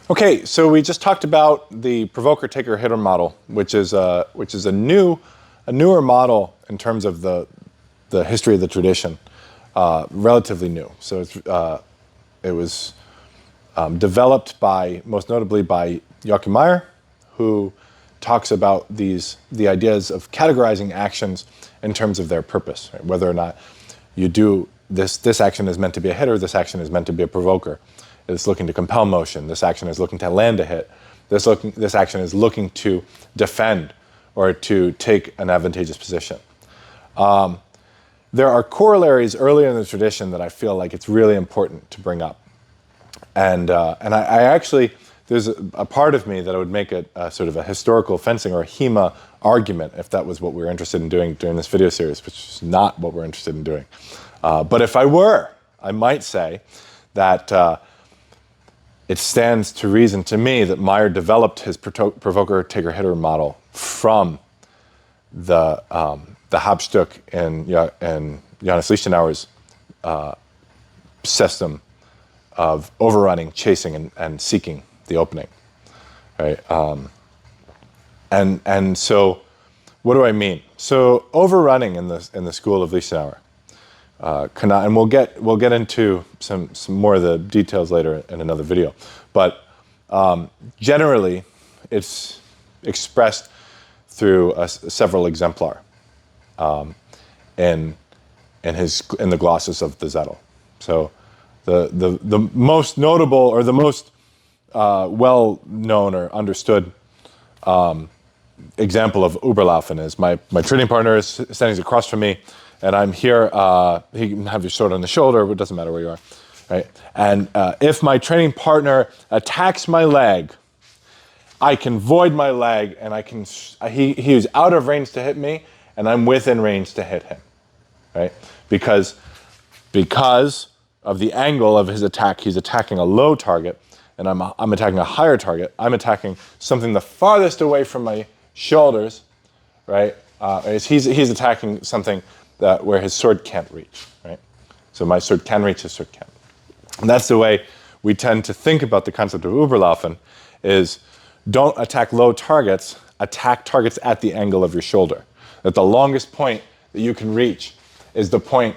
Okay, so we just talked about the provoker taker hitter model, which is a newer model in terms of the history of the tradition, relatively new. So it was developed most notably by Joachim Meyer, who talks about the ideas of categorizing actions in terms of their purpose, right? Whether or not you do this action is meant to be a hitter, this action is meant to be a provoker. It's looking to compel motion. This action is looking to land a hit. This action is looking to defend or to take an advantageous position. There are corollaries earlier in the tradition that I feel like it's really important to bring up. And I actually, there's a part of me that I would make a sort of a historical fencing or a HEMA argument if that was what we were interested in doing during this video series, which is not what we're interested in doing. But if I were, I might say that it stands to reason to me that Meyer developed his provoker taker hitter model from the Hauptstück in Johannes Liechtenauer's system of overrunning, chasing, and seeking the opening, right? And so, what do I mean? So overrunning in the school of Liechtenauer, and we'll get into some more of the details later in another video, but generally it's expressed through several exemplar in the glosses of the Zettel. So the most notable or the most well known or understood example of Überlaufen is my training partner is standing across from me, and I'm here. He can have your sword on the shoulder, but it doesn't matter where you are, right? And if my training partner attacks my leg, I can void my leg, and he is out of range to hit me, and I'm within range to hit him, right? Because of the angle of his attack, he's attacking a low target, and I'm attacking a higher target. I'm attacking something the farthest away from my shoulders, right? He's attacking something where his sword can't reach, right? So my sword can reach, his sword can't. And that's the way we tend to think about the concept of Überlaufen, is don't attack low targets, attack targets at the angle of your shoulder. That the longest point that you can reach is the point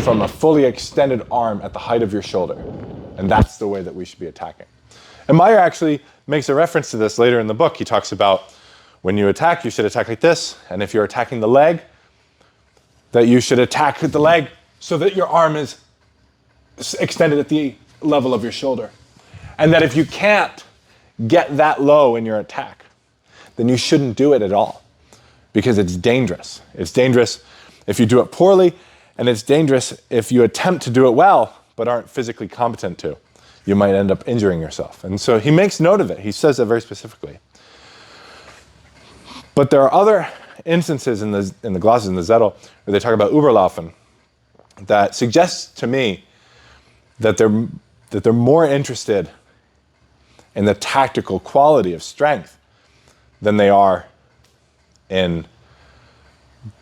from a fully extended arm at the height of your shoulder. And that's the way that we should be attacking. And Meyer actually makes a reference to this later in the book. He talks about when you attack, you should attack like this. And if you're attacking the leg, that you should attack the leg so that your arm is extended at the level of your shoulder. And that if you can't get that low in your attack, then you shouldn't do it at all, because it's dangerous. It's dangerous if you do it poorly, and it's dangerous if you attempt to do it well but aren't physically competent to. You might end up injuring yourself. And so he makes note of it. He says that very specifically. But there are other instances in the glosses in the Zettel where they talk about Überlaufen that suggests to me that they're more interested in the tactical quality of strength than they are in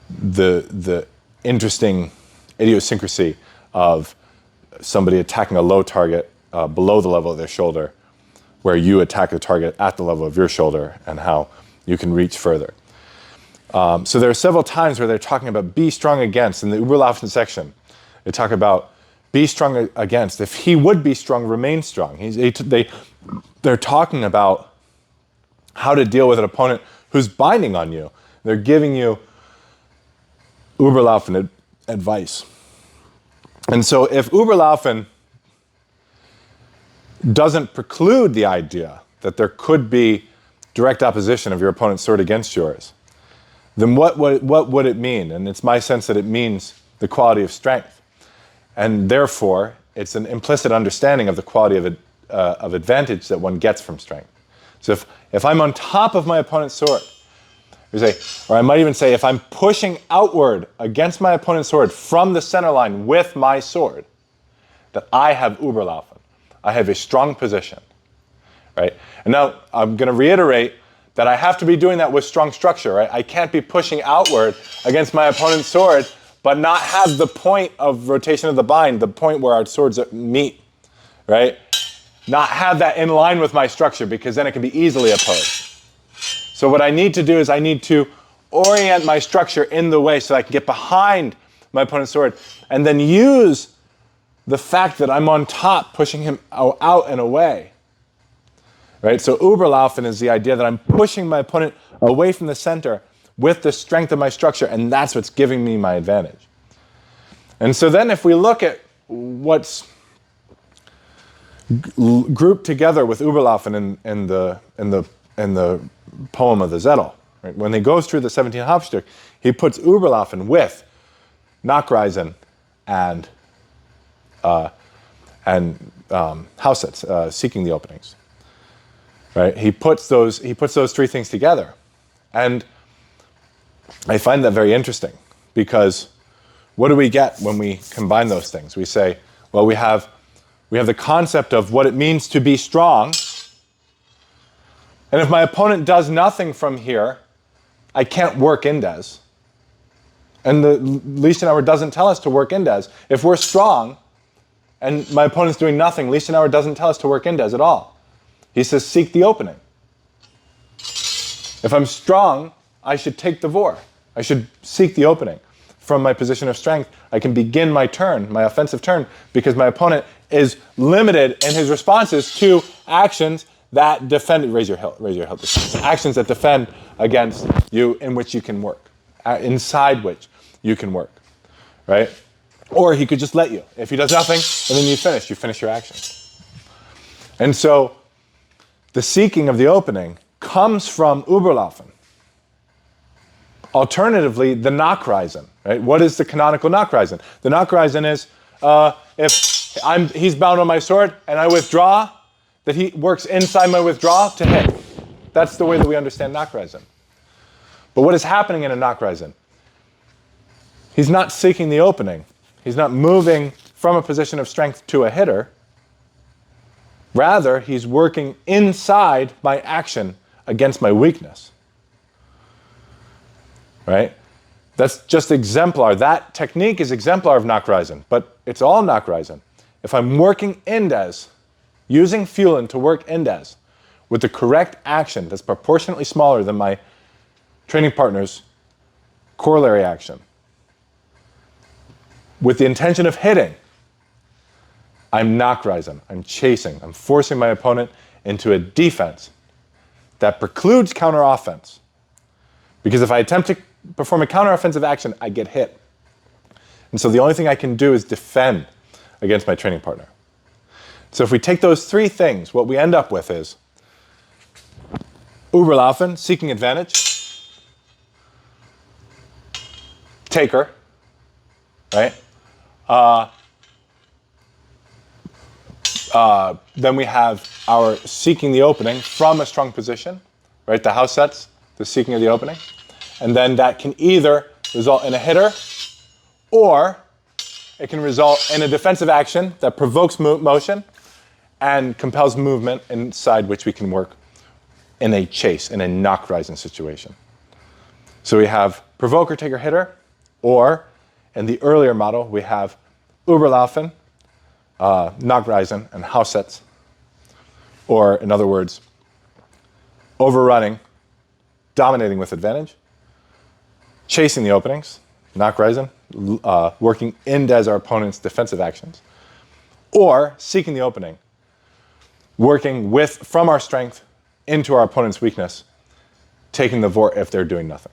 the interesting idiosyncrasy of somebody attacking a low target below the level of their shoulder, where you attack the target at the level of your shoulder, and how you can reach further. So there are several times where they're talking about be strong against. In the Überlaufen section, they talk about be strong against. If he would be strong, remain strong. They're talking about how to deal with an opponent who's binding on you. They're giving you Überlaufen advice. And so if Überlaufen doesn't preclude the idea that there could be direct opposition of your opponent's sword against yours, then what would it mean? And it's my sense that it means the quality of strength. And therefore, it's an implicit understanding of the quality of advantage that one gets from strength. So if I'm on top of my opponent's sword, or I might even say if I'm pushing outward against my opponent's sword from the center line with my sword, that I have Überlaufen. I have a strong position, right? And now I'm going to reiterate that I have to be doing that with strong structure, right? I can't be pushing outward against my opponent's sword, but not have the point of rotation of the bind, the point where our swords meet, right? not have that in line with my structure, because then it can be easily opposed. So what I need to do is I need to orient my structure in the way so I can get behind my opponent's sword, and then use the fact that I'm on top, pushing him out and away. Right? So Überlaufen is the idea that I'm pushing my opponent away from the center with the strength of my structure, and that's what's giving me my advantage. And so then if we look at what's grouped together with Überlaufen in the poem of the Zettel, right? When he goes through the 17th Hauptstück, he puts Überlaufen with Nachreisen and Haussetz, seeking the openings. Right? He puts those three things together, and I find that very interesting, because what do we get when we combine those things? We say, well, we have the concept of what it means to be strong, and if my opponent does nothing from here, I can't work Indes. And the Liechtenauer doesn't tell us to work Indes. If we're strong and my opponent's doing nothing, Liechtenauer doesn't tell us to work Indes at all. He says, seek the opening. If I'm strong, I should take the vor. I should seek the opening. From my position of strength, I can begin my turn, my offensive turn, because my opponent is limited in his responses to actions that defend, raise your hilt, actions that defend against you, in which you can work, inside which you can work, right? Or he could just let you. If he does nothing, and then you finish your action. And so the seeking of the opening comes from Überlaufen. Alternatively, the Nachreisen, right? What is the canonical Nachreisen? The Nachreisen is if he's bound on my sword and I withdraw, that he works inside my withdraw to hit. That's the way that we understand Nachreisen. But what is happening in a Nachreisen? He's not seeking the opening. He's not moving from a position of strength to a hitter. Rather, he's working inside my action against my weakness. Right? That's just exemplar. That technique is exemplar of Nachreisen, but it's all Nachreisen. If I'm working Indes, using Fühlen to work Indes with the correct action that's proportionately smaller than my training partner's corollary action, with the intention of hitting, I'm Nachreisen, I'm chasing, I'm forcing my opponent into a defense that precludes counter-offense. Because if I attempt to perform a counter-offensive action, I get hit. And so the only thing I can do is defend against my training partner. So if we take those three things, what we end up with is Überlaufen, seeking advantage, taker, right? Then we have our seeking the opening from a strong position, right? The house sets, the seeking of the opening. And then that can either result in a hitter, or it can result in a defensive action that provokes motion and compels movement inside which we can work in a chase, in a Nachreisen situation. So we have provoker, taker, hitter, or in the earlier model, we have Überlaufen, Nachreisen, and Haussetz, or in other words, overrunning, dominating with advantage, chasing the openings, Nachreisen, working Indes our opponent's defensive actions, or seeking the opening, working from our strength into our opponent's weakness, taking the vor if they're doing nothing.